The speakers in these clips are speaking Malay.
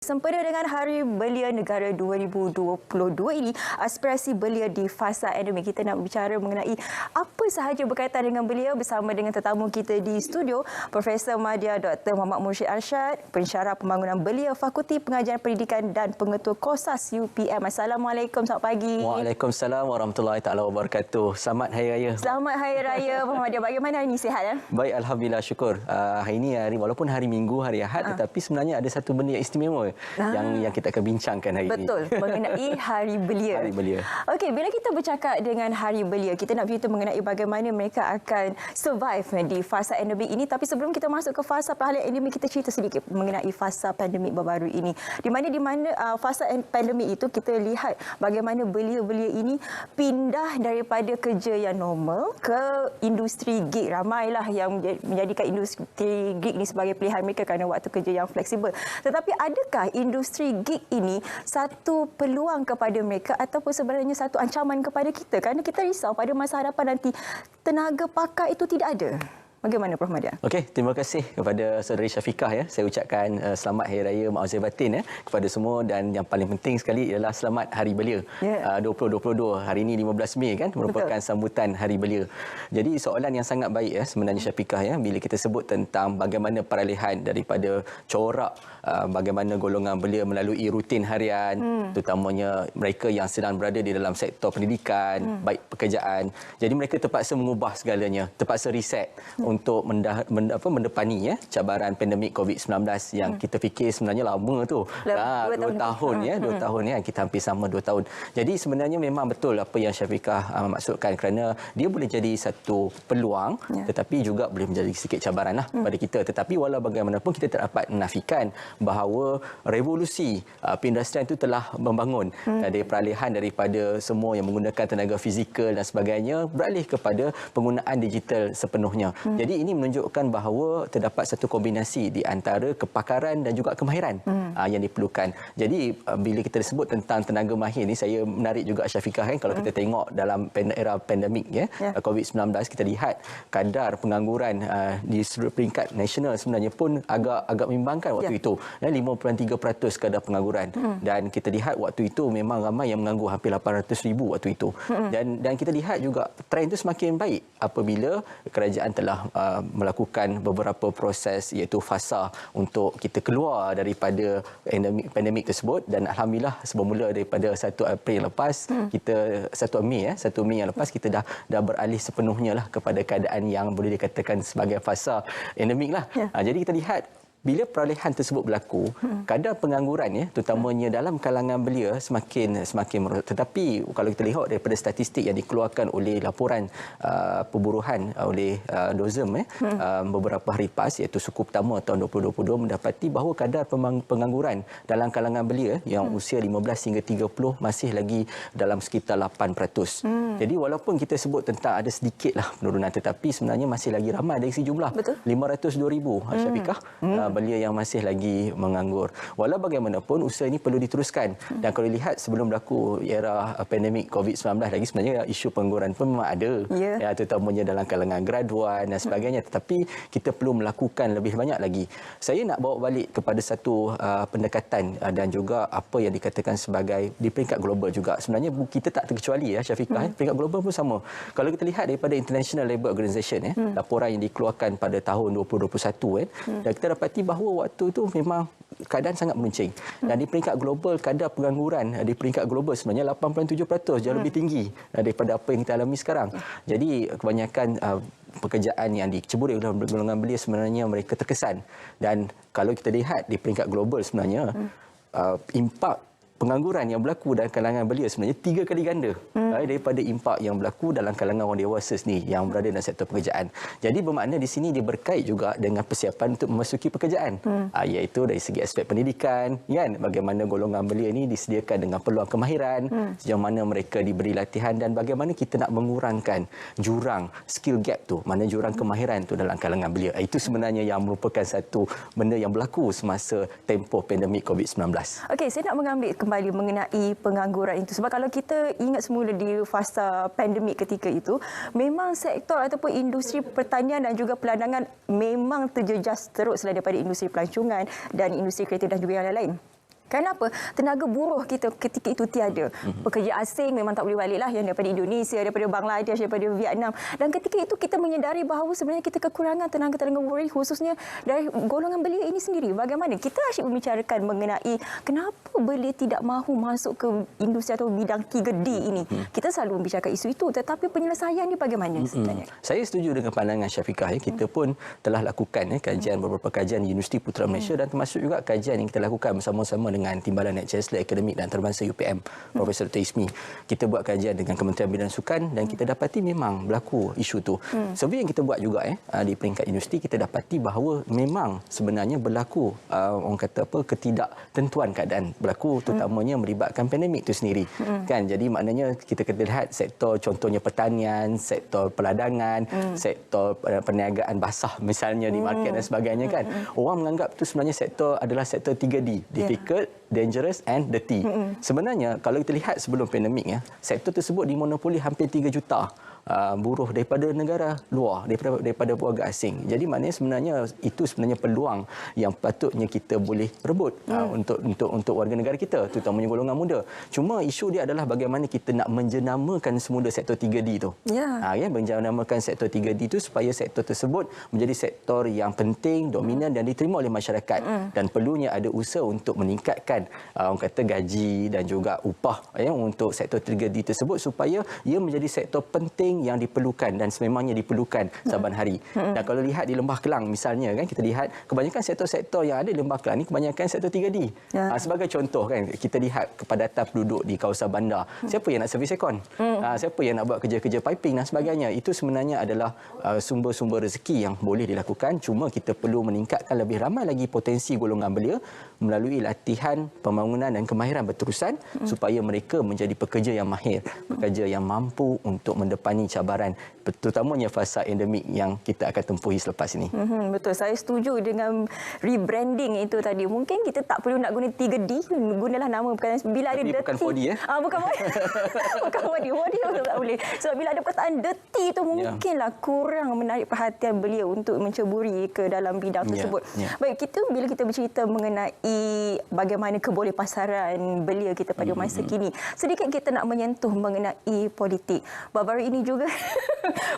Sempena dengan Hari Belia Negara 2022 ini, aspirasi belia di fasa endemik. Kita nak bicara mengenai apa sahaja berkaitan dengan belia bersama dengan tetamu kita di studio, Profesor Madya Dr. Muhammad Mursyid Arsyad, Pensyarah Pembangunan Belia, Fakulti Pengajaran Pendidikan dan Pengetua KOSAS UPM. Assalamualaikum, selamat pagi. Waalaikumsalam warahmatullahi taala wabarakatuh. Selamat Hari Raya. Selamat Hari Raya, Prof. Madya. Bagaimana hari ini, sihat? Baik, alhamdulillah, syukur. Hari ini walaupun hari Minggu, hari Ahad, tetapi sebenarnya ada satu benda yang istimewa yang kita akan bincangkan hari ini. Betul, mengenai Hari Belia. Hari Belia. Okey, bila kita bercakap dengan Hari Belia, kita nak bercerita mengenai bagaimana mereka akan survive di fasa endemik ini. Tapi sebelum kita masuk ke fasa peralihan endemik, kita cerita sedikit mengenai fasa pandemik baru ini. Di mana fasa pandemik itu kita lihat bagaimana belia-belia ini pindah daripada kerja yang normal ke industri gig. Ramailah yang menjadikan industri gig ini sebagai pilihan mereka kerana waktu kerja yang fleksibel. Tetapi adakah industri gig ini satu peluang kepada mereka ataupun sebenarnya satu ancaman kepada kita? Kerana kita risau pada masa hadapan nanti tenaga pakar itu tidak ada. Bagaimana, Prof. Madya? Okey, terima kasih kepada saudari Syafiqah ya. Saya ucapkan selamat Hari Raya Maaf Zahir Batin kepada semua, dan yang paling penting sekali ialah selamat Hari Belia 2022. Hari ini 15 Mei kan, merupakan sambutan Hari Belia. Jadi soalan yang sangat baik sebenarnya Syafiqah bila kita sebut tentang bagaimana peralihan daripada corak bagaimana golongan belia melalui rutin harian, terutamanya mereka yang sedang berada di dalam sektor pendidikan, baik pekerjaan. Jadi mereka terpaksa mengubah segalanya, terpaksa reset untuk mendepani cabaran pandemik COVID-19 yang kita fikir sebenarnya lama tu. 2 tahun ya, 2 tahun ya, kita hampir sama 2 tahun. Jadi sebenarnya memang betul apa yang Syafiqah maksudkan, kerana dia boleh jadi satu peluang tetapi juga boleh menjadi sedikit cabaran pada kita. Tetapi walau bagaimanapun kita tak dapat menafikan bahawa revolusi perindustrian itu telah membangun dari peralihan daripada semua yang menggunakan tenaga fizikal dan sebagainya beralih kepada penggunaan digital sepenuhnya. Jadi ini menunjukkan bahawa terdapat satu kombinasi di antara kepakaran dan juga kemahiran yang diperlukan. Jadi bila kita sebut tentang tenaga mahir ni, saya menarik juga Syafiqah kalau kita tengok dalam era pandemik COVID-19, kita lihat kadar pengangguran di seluruh peringkat nasional sebenarnya pun agak membimbangkan waktu itu. 5.3% kadar pengangguran. Dan kita lihat waktu itu memang ramai yang menganggur, hampir 800,000 waktu itu. Dan kita lihat juga trend itu semakin baik apabila kerajaan telah melakukan beberapa proses, iaitu fasa untuk kita keluar daripada pandemik tersebut. Dan alhamdulillah semula daripada 1 April lepas, kita 1 Mei yang lepas kita dah beralih sepenuhnya kepada keadaan yang boleh dikatakan sebagai fasa endemik lah. Jadi kita lihat bila peralihan tersebut berlaku, kadar pengangguran terutamanya dalam kalangan belia semakin merosot. Tetapi kalau kita lihat daripada statistik yang dikeluarkan oleh laporan perburuhan oleh DOSM beberapa hari lepas, iaitu suku pertama tahun 2022, mendapati bahawa kadar pengangguran dalam kalangan belia yang usia 15 hingga 30 masih lagi dalam sekitar 8%. Jadi walaupun kita sebut tentang ada sedikitlah penurunan, tetapi sebenarnya masih lagi ramai dari segi jumlah. 502,000 Syafiqah belia yang masih lagi menganggur. Walau bagaimanapun usaha ini perlu diteruskan. Dan kalau lihat sebelum berlaku era pandemik COVID-19 lagi, sebenarnya isu pengangguran pun memang ada. Terutamanya dalam kalangan graduan dan sebagainya. Tetapi kita perlu melakukan lebih banyak lagi. Saya nak bawa balik kepada satu pendekatan dan juga apa yang dikatakan sebagai di peringkat global juga. Sebenarnya kita tak terkecuali Syafiqah. Peringkat global pun sama. Kalau kita lihat daripada International Labour Organization laporan yang dikeluarkan pada tahun 2021 dan kita dapati bahawa waktu itu memang keadaan sangat meruncing. Dan di peringkat global, kadar pengangguran di peringkat global sebenarnya 8.7%, jauh lebih tinggi daripada apa yang kita alami sekarang. Jadi kebanyakan pekerjaan yang diceburi oleh golongan belia sebenarnya mereka terkesan. Dan kalau kita lihat di peringkat global sebenarnya impak pengangguran yang berlaku dalam kalangan belia sebenarnya 3 kali ganda daripada impak yang berlaku dalam kalangan orang dewasa sendiri yang berada dalam sektor pekerjaan. Jadi bermakna di sini dia berkait juga dengan persiapan untuk memasuki pekerjaan, iaitu dari segi aspek pendidikan, bagaimana golongan belia ini disediakan dengan peluang kemahiran, sejauh mana mereka diberi latihan, dan bagaimana kita nak mengurangkan jurang skill gap tu, mana jurang kemahiran tu dalam kalangan belia. Itu sebenarnya yang merupakan satu benda yang berlaku semasa tempoh pandemik COVID-19. Okey, saya nak mengambil kembali mengenai pengangguran itu. Sebab kalau kita ingat semula di fasa pandemik ketika itu, memang sektor ataupun industri pertanian dan juga pelandangan memang terjejas teruk selain daripada industri pelancongan dan industri kreatif dan juga yang lain-lain. Kenapa? Tenaga buruh kita ketika itu tiada. Pekerja asing memang tak boleh balik lah, yang daripada Indonesia, daripada Bangladesh, daripada Vietnam. Dan ketika itu kita menyedari bahawa sebenarnya kita kekurangan tenaga-tenaga buruh, khususnya dari golongan belia ini sendiri. Bagaimana? Kita asyik membicarakan mengenai kenapa belia tidak mahu masuk ke industri atau bidang 3D ini. Kita selalu membicarakan isu itu, tetapi penyelesaian ini bagaimana sebenarnya? Saya setuju dengan pandangan Syafiqah. Kita pun telah lakukan kajian, beberapa kajian di Universiti Putra Malaysia dan termasuk juga kajian yang kita lakukan bersama-sama dengan Timbalan Naib Chancellor Akademik dan Antarabangsa UPM, Profesor Dr. Ismi. Kita buat kajian dengan Kementerian Bidang Sukan dan kita dapati memang berlaku isu itu. Survey yang kita buat juga di peringkat universiti, kita dapati bahawa memang sebenarnya berlaku orang kata apa, ketidaktentuan keadaan berlaku, terutamanya melibatkan pandemik itu sendiri. Kan, jadi maknanya kita kena lihat sektor contohnya pertanian, sektor peladangan, sektor perniagaan basah misalnya di market dan sebagainya kan. Orang menganggap itu sebenarnya sektor adalah sektor 3D, difficult, dangerous and dirty. Sebenarnya kalau kita lihat sebelum pandemik sektor tersebut dimonopoli hampir 3 juta buruh daripada negara luar, daripada warga asing. Jadi maknanya sebenarnya itu sebenarnya peluang yang patutnya kita boleh rebut untuk warga negara kita, terutamanya golongan muda. Cuma isu dia adalah bagaimana kita nak menjenamakan semula sektor 3D itu. Menjenamakan sektor 3D itu supaya sektor tersebut menjadi sektor yang penting, dominan dan diterima oleh masyarakat. Dan perlunya ada usaha untuk meningkatkan orang kata gaji dan juga upah untuk sektor 3D tersebut supaya ia menjadi sektor penting yang diperlukan dan sememangnya diperlukan saban hari. Dan kalau lihat di Lembah Kelang misalnya kan, kita lihat kebanyakan sektor-sektor yang ada di Lembah Kelang ni kebanyakan sektor 3D. Sebagai contoh kan, kita lihat kepadatan penduduk di kawasan bandar. Siapa yang nak servis aircon? Siapa yang nak buat kerja-kerja piping dan sebagainya? Itu sebenarnya adalah sumber-sumber rezeki yang boleh dilakukan. Cuma kita perlu meningkatkan lebih ramai lagi potensi golongan belia melalui latihan, pembangunan dan kemahiran berterusan supaya mereka menjadi pekerja yang mahir, pekerja yang mampu untuk mendepani cabaran, terutamanya fasa endemik yang kita akan tempuhi selepas ini. Betul, saya setuju dengan rebranding itu tadi. Mungkin kita tak perlu nak guna 3D, gunalah nama bukan bila ada dirty. Bukan 4D bukan 4D. Bukan 4D. 4D tak boleh. Sebab bila ada perkataan dirty itu mungkinlah kurang menarik perhatian belia untuk menceburi ke dalam bidang tersebut. Baik, bila kita bercerita mengenai bagaimana kebolehpasaran belia kita pada masa kini, sedikit kita nak menyentuh mengenai politik. Baru-baru ini juga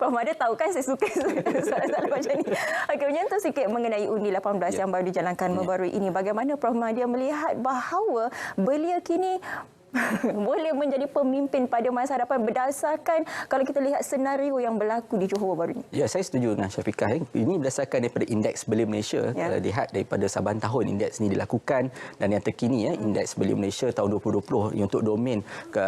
Prof Mada tahu kan saya suka soalan-soalan macam ni. Okey, menyentuh sikit mengenai Undi 18 yang baru dijalankan baru-baru ini. Bagaimana Prof Mada melihat bahawa belia kini boleh menjadi pemimpin pada masa hadapan berdasarkan kalau kita lihat senario yang berlaku di Johor baru ini? Ya, saya setuju dengan Syafiqah. Ini berdasarkan daripada indeks belia Malaysia. Kalau lihat daripada saban tahun indeks ini dilakukan dan yang terkini indeks belia Malaysia tahun 2020 untuk domain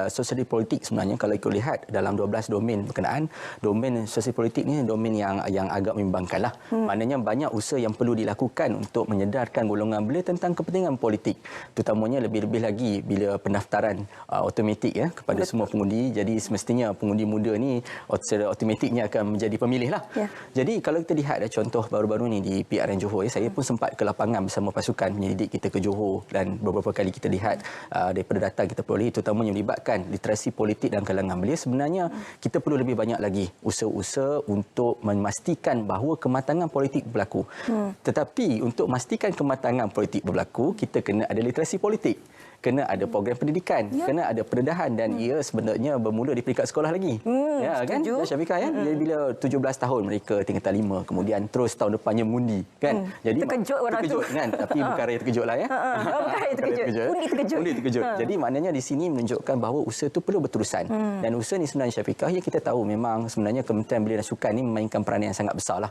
sosial politik sebenarnya kalau kita lihat dalam 12 domain berkenaan, domain sosial politik ni domain yang agak membimbangkanlah. Maknanya banyak usaha yang perlu dilakukan untuk menyedarkan golongan belia tentang kepentingan politik. Terutamanya lebih-lebih lagi bila pendaftaran automatik kepada semua pengundi. Jadi semestinya pengundi muda ni secara automatiknya akan menjadi pemilih lah. Jadi kalau kita lihat contoh baru-baru ni di PRN Johor, saya pun sempat ke lapangan bersama pasukan penyelidik kita ke Johor dan beberapa kali kita lihat daripada data kita peroleh terutamanya melibatkan literasi politik dan kalangan belia. Sebenarnya kita perlu lebih banyak lagi usaha-usaha untuk memastikan bahawa kematangan politik berlaku. Tetapi untuk memastikan kematangan politik berlaku, kita kena ada literasi politik. Kena ada program pendidikan, kena ada pendedahan dan ia sebenarnya bermula di peringkat sekolah lagi. Kan? Syafiqah Jadi bila 17 tahun mereka tingkatan 5, kemudian terus tahun depannya mengundi kan. Jadi terkejut orang tu kan, tapi bukan raya terkejutlah bukan raya terkejut. Undi terkejut. Jadi maknanya di sini menunjukkan bahawa usaha itu perlu berterusan. Dan usaha ni sebenarnya Syafiqah kita tahu memang sebenarnya Kementerian Belia dan Sukan ni memainkan peranan yang sangat besarlah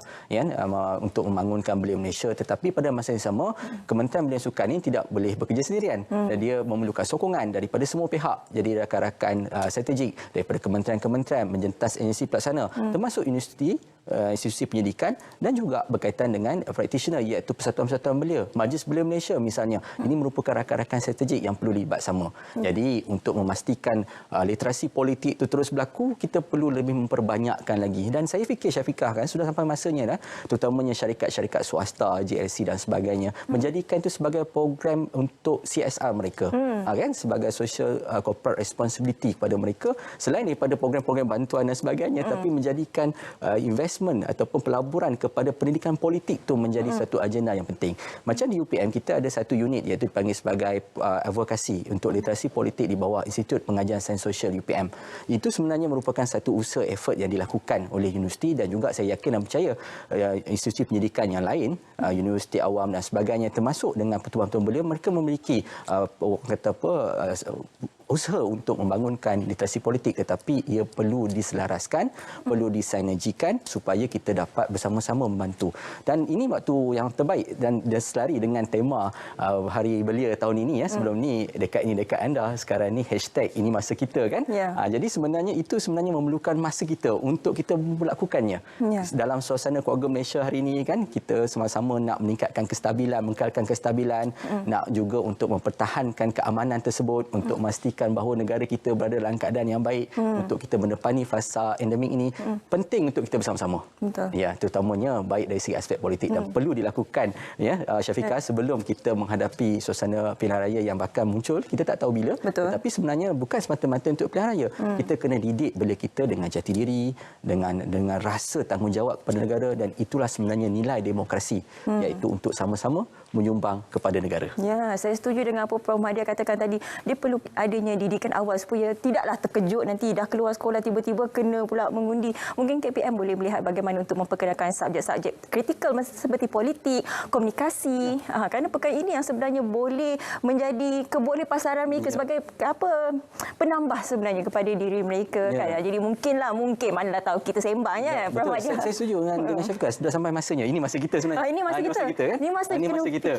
untuk membangunkan belia Malaysia, tetapi pada masa yang sama Kementerian Belia dan Sukan ini tidak boleh bekerja sendirian. Dan dia memerlukan sokongan daripada semua pihak. Jadi rakan-rakan strategik daripada kementerian-kementerian menjentas agensi pelaksana termasuk institusi penyidikan dan juga berkaitan dengan practitioner iaitu persatuan-persatuan belia, Majlis Belia Malaysia misalnya. Ini merupakan rakan-rakan strategik yang perlu dilibat sama. Jadi untuk memastikan literasi politik itu terus berlaku, kita perlu lebih memperbanyakkan lagi. Dan saya fikir Syafiqah sudah sampai masanya terutamanya syarikat-syarikat swasta, JLC dan sebagainya menjadikan itu sebagai program untuk CSR mereka. Kan sebagai social corporate responsibility kepada mereka selain daripada program-program bantuan dan sebagainya, tapi menjadikan investment investment ataupun pelaburan kepada pendidikan politik tu menjadi satu agenda yang penting. Macam di UPM kita ada satu unit iaitu dipanggil sebagai advokasi untuk literasi politik di bawah Institut Pengajian Sains Sosial UPM. Itu sebenarnya merupakan satu usaha effort yang dilakukan oleh universiti dan juga saya yakin dan percaya institusi pendidikan yang lain, universiti awam dan sebagainya termasuk dengan pertubuhan-pertubuhan belia, mereka memiliki usaha untuk membangunkan literasi politik, tetapi ia perlu diselaraskan, perlu disinergikan supaya kita dapat bersama-sama membantu. Dan ini waktu yang terbaik dan selari dengan tema Hari Belia tahun ini ya. Sebelum ni dekat anda, sekarang ni hashtag ini masa kita kan. Jadi sebenarnya itu memerlukan masa kita untuk kita melakukannya. Dalam suasana keluarga Malaysia hari ini kan, kita sama-sama nak meningkatkan kestabilan, mengekalkan kestabilan, nak juga untuk mempertahankan keamanan tersebut, untuk memastikan bahawa negara kita berada dalam keadaan yang baik untuk kita menepani fasa endemik ini. Penting untuk kita bersama-sama. Ya, terutamanya baik dari segi aspek politik dan perlu dilakukan ya Syafiqah sebelum kita menghadapi suasana pilihan raya yang bakal muncul. Kita tak tahu bila, tetapi sebenarnya bukan semata-mata untuk pilihan raya. Kita kena didik belia kita dengan jati diri, dengan rasa tanggungjawab kepada negara, dan itulah sebenarnya nilai demokrasi, iaitu untuk sama-sama menyumbang kepada negara. Ya, saya setuju dengan apa Prof Mahdia katakan tadi. Dia perlu adanya didikan awal supaya tidaklah terkejut nanti dah keluar sekolah tiba-tiba kena pula mengundi. Mungkin KPM boleh melihat bagaimana untuk memperkenalkan subjek-subjek kritikal seperti politik, komunikasi. Kerana perkara ini yang sebenarnya boleh menjadi keboleh pasaran mereka sebagai penambah sebenarnya kepada diri mereka. Kan? Jadi mungkin manalah tahu kita sembangnya. Betul. Saya setuju dengan Syafiqah. Sudah sampai masanya. Ini masa kita sebenarnya. Ini masa kita. Kan? Ini masa kita.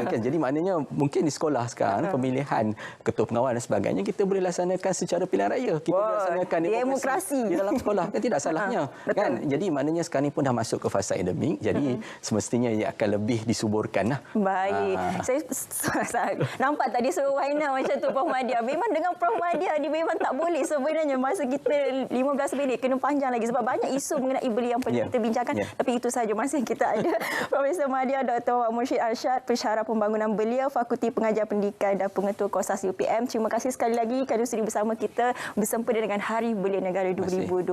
Kan? Jadi maknanya mungkin di sekolah sekarang pemilihan ketua pengawal dan sebagainya kita boleh laksanakan secara pilihan raya. Kita boleh laksanakan demokrasi di dalam sekolah. Kan tidak salahnya. Kan? Jadi maknanya sekarang ni pun dah masuk ke fasa endemik. Jadi semestinya ia akan lebih disuburkan lah. Baik. Saya nampak tadi suruh Waina macam tu Prof Mahdia. Memang dengan Prof Mahdia ni memang tak boleh sebenarnya masa kita 15 minit kena panjang lagi sebab banyak isu mengenai belia yang perlu kita bincangkan. Tapi itu sahaja masa yang kita ada. Profesor Mahdia Dr. Mursyid Arsyad, Pensyarah Pembangunan Belia, Fakulti Pengajian Pendidikan dan Pengetua Koasasi UPM. Terima kasih sekali lagi kerana sudi bersama kita bersempena dengan Hari Belia Negara 2022.